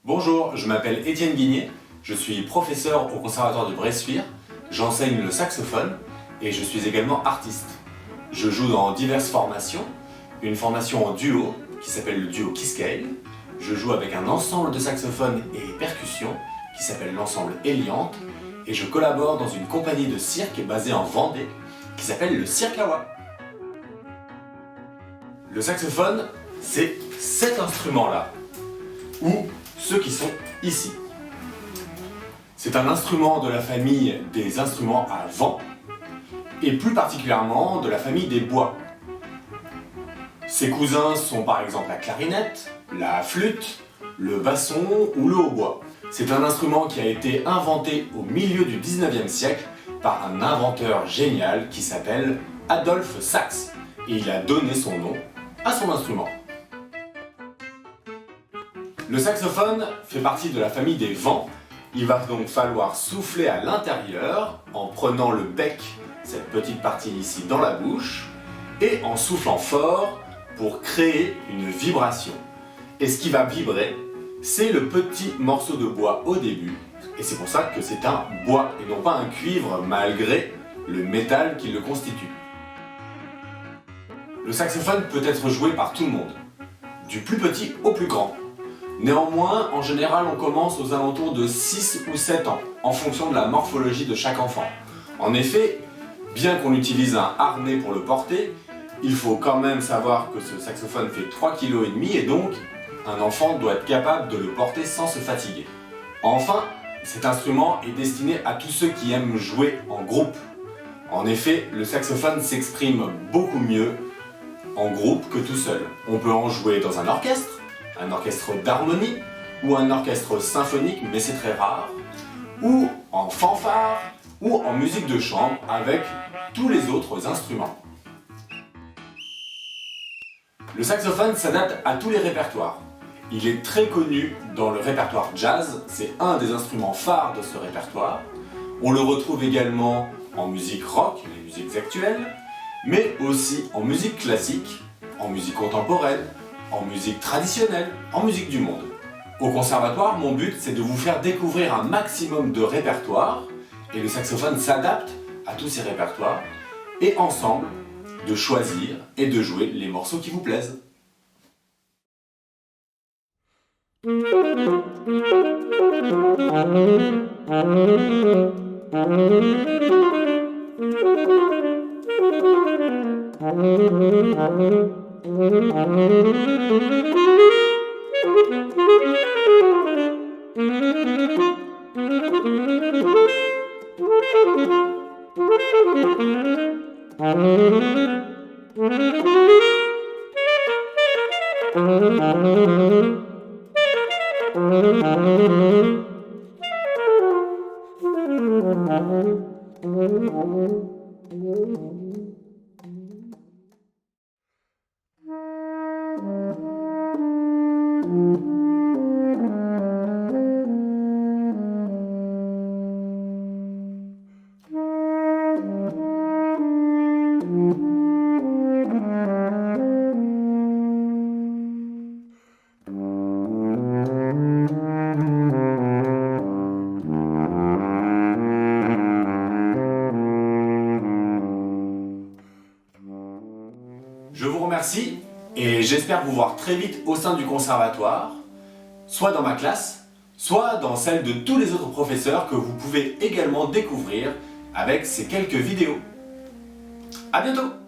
Bonjour, je m'appelle Étienne Guigné, je suis professeur au Conservatoire de Bressuire, j'enseigne le saxophone et je suis également artiste. Je joue dans diverses formations, une formation en duo qui s'appelle le duo Keyscale, je joue avec un ensemble de saxophones et percussions qui s'appelle l'ensemble Eliante et je collabore dans une compagnie de cirque basée en Vendée qui s'appelle le Cirque Awa. Le saxophone, c'est cet instrument-là, ou ceux qui sont ici. C'est un instrument de la famille des instruments à vent, et plus particulièrement de la famille des bois. Ses cousins sont par exemple la clarinette, la flûte, le basson ou le hautbois. C'est un instrument qui a été inventé au milieu du 19e siècle par un inventeur génial qui s'appelle Adolphe Sax, et il a donné son nom à son instrument. Le saxophone fait partie de la famille des vents. Il va donc falloir souffler à l'intérieur en prenant le bec, cette petite partie ici, dans la bouche et en soufflant fort pour créer une vibration. Et ce qui va vibrer, c'est le petit morceau de bois au début et c'est pour ça que c'est un bois et non pas un cuivre malgré le métal qui le constitue. Le saxophone peut être joué par tout le monde, du plus petit au plus grand. Néanmoins, en général, on commence aux alentours de 6 ou 7 ans, en fonction de la morphologie de chaque enfant. En effet, bien qu'on utilise un harnais pour le porter, il faut quand même savoir que ce saxophone fait 3,5 kg et donc un enfant doit être capable de le porter sans se fatiguer. Enfin, cet instrument est destiné à tous ceux qui aiment jouer en groupe. En effet, le saxophone s'exprime beaucoup mieux en groupe que tout seul. On peut en jouer dans un orchestre d'harmonie, ou un orchestre symphonique, mais c'est très rare, ou en fanfare, ou en musique de chambre avec tous les autres instruments. Le saxophone s'adapte à tous les répertoires. Il est très connu dans le répertoire jazz, c'est un des instruments phares de ce répertoire. On le retrouve également en musique rock, les musiques actuelles, mais aussi en musique classique, en musique contemporaine, en musique traditionnelle, en musique du monde. Au conservatoire, mon but c'est de vous faire découvrir un maximum de répertoires et le saxophone s'adapte à tous ces répertoires et ensemble de choisir et de jouer les morceaux qui vous plaisent. Je vous remercie et j'espère vous voir très vite au sein du conservatoire, soit dans ma classe, soit dans celle de tous les autres professeurs que vous pouvez également découvrir avec ces quelques vidéos. À bientôt!